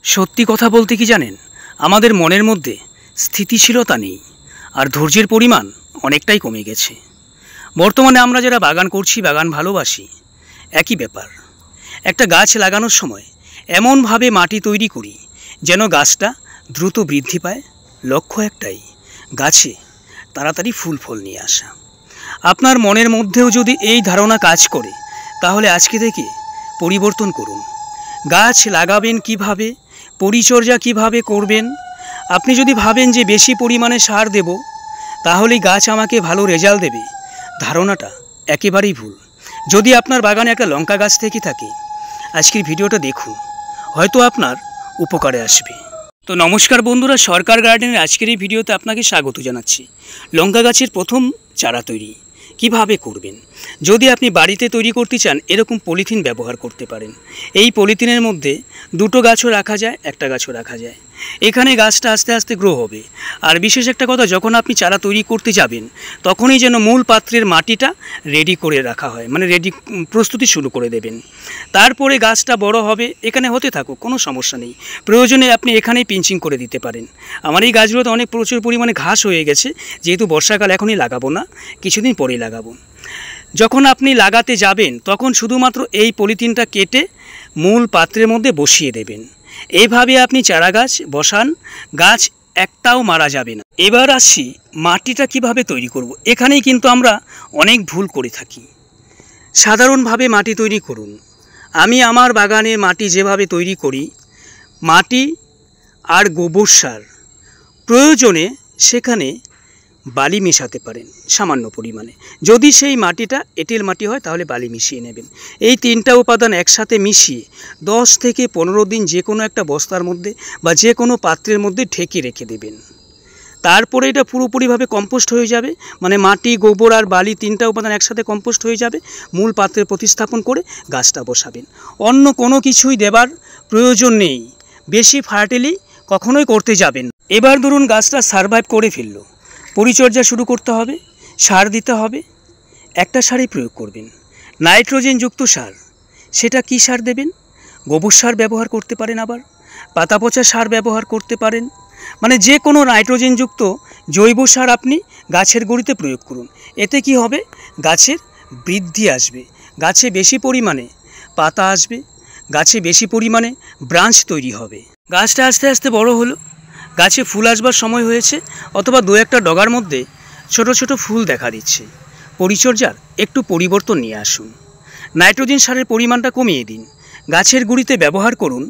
সত্যি কথা বলতে কি জানেন, আমাদের মনের মধ্যে স্থিতিশীলতা নেই আর ধৈর্যের পরিমাণ অনেকটাই কমে গেছে। বর্তমানে আমরা যারা বাগান করছি, বাগান ভালোবাসি, একই ব্যাপার। একটা গাছ লাগানোর সময় এমনভাবে মাটি তৈরি করি যেন গাছটা দ্রুত বৃদ্ধি পায়। লক্ষ্য একটাই, গাছে তাড়াতাড়ি ফুল ফল নিয়ে আসা। আপনার মনের মধ্যেও যদি এই ধারণা কাজ করে, তাহলে আজকে থেকে পরিবর্তন করুন। গাছ লাগাবেন কিভাবে, পরিচর্যা কিভাবে করবেন। আপনি যদি ভাবেন যে বেশি পরিমাণে সার দেব তাহলেই গাছ আমাকে ভালো রেজাল্ট দেবে, ধারণাটা একেবারেই ভুল। যদি আপনার বাগানে একটা লঙ্কা গাছ থেকে থাকে, আজকের ভিডিওটা দেখুন, হয়তো আপনার উপকারে আসবে। তো নমস্কার বন্ধুরা, সরকার গার্ডেনের আজকের এই ভিডিওতে আপনাকে স্বাগত জানাচ্ছি। লঙ্কা গাছের প্রথম চারা তৈরি কিভাবে করবেন। যদি আপনি বাড়িতে তৈরি করতে চান, এরকম পলিথিন ব্যবহার করতে পারেন। এই পলিথিনের মধ্যে দুটো গাছও রাখা যায়, একটা গাছও রাখা যায়। এখানে গাছটা আস্তে আস্তে গ্রো হবে। আর বিশেষ একটা কথা, যখন আপনি চারা তৈরি করতে যাবেন তখনই যেন মূল পাত্রের মাটিটা রেডি করে রাখা হয়, মানে প্রস্তুতি শুরু করে দেবেন। তারপরে গাছটা বড় হবে, এখানে হতে থাকুক, কোনো সমস্যা নেই। প্রয়োজনে আপনি এখানেই পিঞ্চিং করে দিতে পারেন। আমার এই গাছগুলোতে অনেক প্রচুর পরিমাণে ঘাস হয়ে গেছে, যেহেতু বর্ষাকাল এখনই লাগাবো না, কিছুদিন পরেই লাগাবো। যখন আপনি লাগাতে যাবেন তখন শুধুমাত্র এই পলিথিনটা কেটে মূল পাত্রের মধ্যে বসিয়ে দেবেন। এইভাবে আপনি চারা গাছ বসান, গাছ একটাও মারা যাবে না। এবার আসছি মাটিটা কিভাবে তৈরি করব। এখানেই কিন্তু আমরা অনেক ভুল করে থাকি। সাধারণভাবে মাটি তৈরি করুন। আমি আমার বাগানের মাটি যেভাবে তৈরি করি, মাটি আর গোবর সার, প্রয়োজনে সেখানে বালি মেশাতে পারেন সামান্য পরিমাণে। যদি সেই মাটিটা এঁটেল মাটি হয় তাহলে বালি মিশিয়ে নেবেন। এই তিনটা উপাদান একসাথে মিশিয়ে 10 থেকে 15 দিন যে কোনো একটা বস্তার মধ্যে বা যে কোনো পাত্রের মধ্যে ঢেকে রেখে দেবেন। তারপরে এটা পুরোপুরিভাবে কম্পোস্ট হয়ে যাবে, মানে মাটি, গোবর আর বালি তিনটা উপাদান একসাথে কম্পোস্ট হয়ে যাবে। মূল পাত্রে প্রতিস্থাপন করে গাছটা বসাবেন। অন্য কোনো কিছুই দেবার প্রয়োজন নেই। বেশি ফার্টিলি কখনোই করতে যাবেন। এবার ধরুন গাছটা সারভাইভ করে ফেললো, পরিচর্যা শুরু করতে হবে, সার দিতে হবে। একটা সারই প্রয়োগ করবেন, নাইট্রোজেনযুক্ত সার। সেটা কি সার দেবেন? গোবর সার ব্যবহার করতে পারেন, আবার পাতা পচা সার ব্যবহার করতে পারেন। মানে যে কোনো নাইট্রোজেনযুক্ত জৈব সার আপনি গাছের গুঁড়িতে প্রয়োগ করুন। এতে কি হবে? গাছের বৃদ্ধি আসবে, গাছে বেশি পরিমাণে পাতা আসবে, গাছে বেশি পরিমাণে ব্রাঞ্চ তৈরি হবে। গাছটা আস্তে আস্তে বড় হলো, গাছে ফুল আসবার সময় হয়েছে, অথবা দু একটা ডগার মধ্যে ছোট ছোট ফুল দেখা দিচ্ছে। পরিচর্যার একটু পরিবর্তন নিয়ে আসুন। নাইট্রোজেন সারের পরিমাণটা কমিয়ে দিন। গাছের গুঁড়িতে ব্যবহার করুন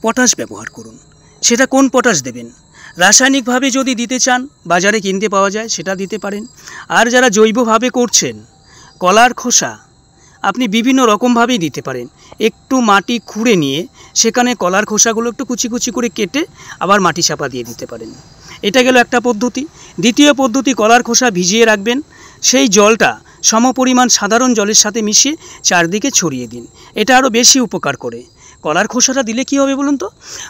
পটাশ ব্যবহার করুন। সেটা কোন পটাশ দেবেন? রাসায়নিকভাবে যদি দিতে চান, বাজারে কিনতে পাওয়া যায়, সেটা দিতে পারেন। আর যারা জৈবভাবে করছেন, কলার খোসা আপনি বিভিন্ন রকমভাবেই দিতে পারেন। একটু মাটি খুঁড়ে নিয়ে সেখানে কলার খোসাগুলো একটু কুচি কুচি করে কেটে আবার মাটি চাপা দিয়ে দিতে পারেন। এটা গেল একটা পদ্ধতি। দ্বিতীয় পদ্ধতি, কলার খোসা ভিজিয়ে রাখবেন, সেই জলটা সমপরিমাণ সাধারণ জলের সাথে মিশিয়ে চারদিকে ছড়িয়ে দিন। এটা আরও বেশি উপকার করে। কলার খোসাটা দিলে কি হবে বলুন তো?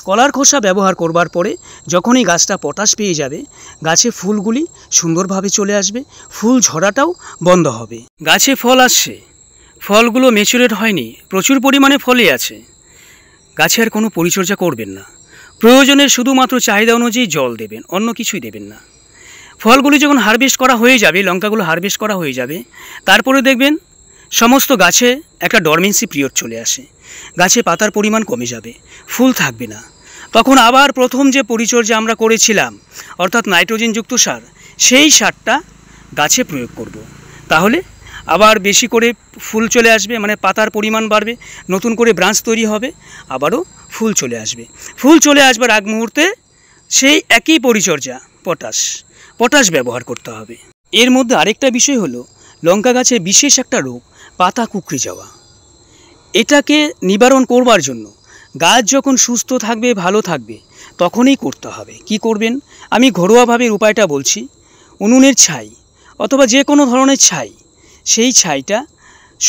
কলার খোসা ব্যবহার করবার পরে যখনই গাছটা পটাশ পেয়ে যাবে, গাছে ফুলগুলি সুন্দরভাবে চলে আসবে, ফুল ঝরাটাও বন্ধ হবে। গাছে ফল আসছে, ফলগুলো ম্যাচুরেট হয়নি, প্রচুর পরিমাণে ফলই আছে, গাছে আর কোনো পরিচর্যা করবেন না। প্রয়োজনে শুধুমাত্র চাহিদা অনুযায়ী জল দেবেন, অন্য কিছুই দেবেন না। ফলগুলি যখন হারভেস্ট করা হয়ে যাবে, লঙ্কাগুলো হারভেস্ট করা হয়ে যাবে, তারপরে দেখবেন সমস্ত গাছে একটা ডরমেন্সি পিরিয়ড চলে আসে, গাছে পাতার পরিমাণ কমে যাবে, ফুল থাকবে না। তখন আবার প্রথম যে পরিচর্যা আমরা করেছিলাম, অর্থাৎ নাইট্রোজেনযুক্ত সার, সেই সারটা গাছে প্রয়োগ করব। তাহলে আবার বেশি করে ফুল চলে আসবে, মানে পাতার পরিমাণ বাড়বে, নতুন করে ব্রাঞ্চ তৈরি হবে, আবারও ফুল চলে আসবে। ফুল চলে আসবার আগ মুহূর্তে সেই একই পরিচর্যা, পটাশ ব্যবহার করতে হবে। এর মধ্যে আরেকটা বিষয় হলো, লঙ্কা গাছে বিশেষ একটা রোগ, পাতা কুঁকড়ে যাওয়া। এটাকে নিবারণ করবার জন্য গাছ যখন সুস্থ থাকবে, ভালো থাকবে, তখনই করতে হবে। কি করবেন? আমি ঘরোয়াভাবে উপায়টা বলছি। উনুনের ছাই অথবা যে কোনো ধরনের ছাই, সেই ছাইটা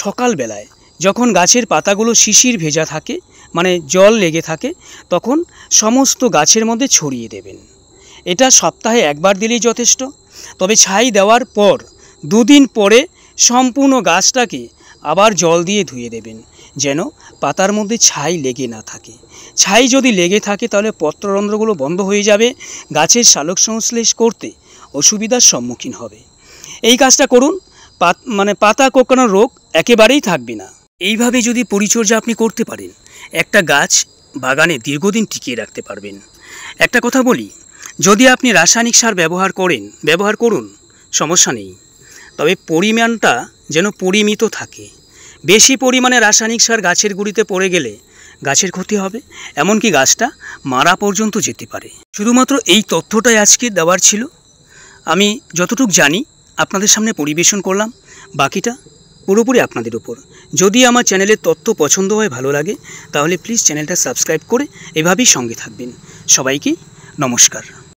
সকালবেলায় যখন গাছের পাতাগুলো শিশির ভেজা থাকে, মানে জল লেগে থাকে, তখন সমস্ত গাছের মধ্যে ছড়িয়ে দেবেন। এটা সপ্তাহে একবার দিলেই যথেষ্ট। তবে ছাই দেওয়ার পর 2 দিন পরে সম্পূর্ণ গাছটাকে আবার জল দিয়ে ধুয়ে দেবেন। যেন পাতার মধ্যে ছাই লেগে না থাকে। ছাই যদি লেগে থাকে তাহলে পত্ররন্ধ্রগুলো বন্ধ হয়ে যাবে, গাছের সালোক সংশ্লেষ করতে অসুবিধার সম্মুখীন হবে। এই কাজটা করুন, পাতা কোঁকড়ানোর রোগ একেবারেই থাকবে না। এইভাবে যদি পরিচর্যা আপনি করতে পারেন, একটা গাছ বাগানে দীর্ঘদিন টিকিয়ে রাখতে পারবেন। একটা কথা বলি, যদি আপনি রাসায়নিক সার ব্যবহার করুন, সমস্যা নেই, তবে পরিমাণটা যেন পরিমিত থাকে। বেশি পরিমাণে রাসায়নিক সার গাছের গুঁড়িতে পড়ে গেলে গাছের ক্ষতি হবে, এমনকি গাছটা মারা পর্যন্ত যেতে পারে। শুধুমাত্র এই তথ্যটাই আজকে দেওয়ার ছিল। আমি যতটুকু জানি আপনাদের সামনে পরিবেশন করলাম, বাকিটা পুরোপুরি আপনাদের উপর। যদি আমার চ্যানেলের তথ্য পছন্দ হয়, ভালো লাগে, তাহলে প্লিজ চ্যানেলটা সাবস্ক্রাইব করে এভাবেই সঙ্গে থাকবেন। সবাইকে নমস্কার।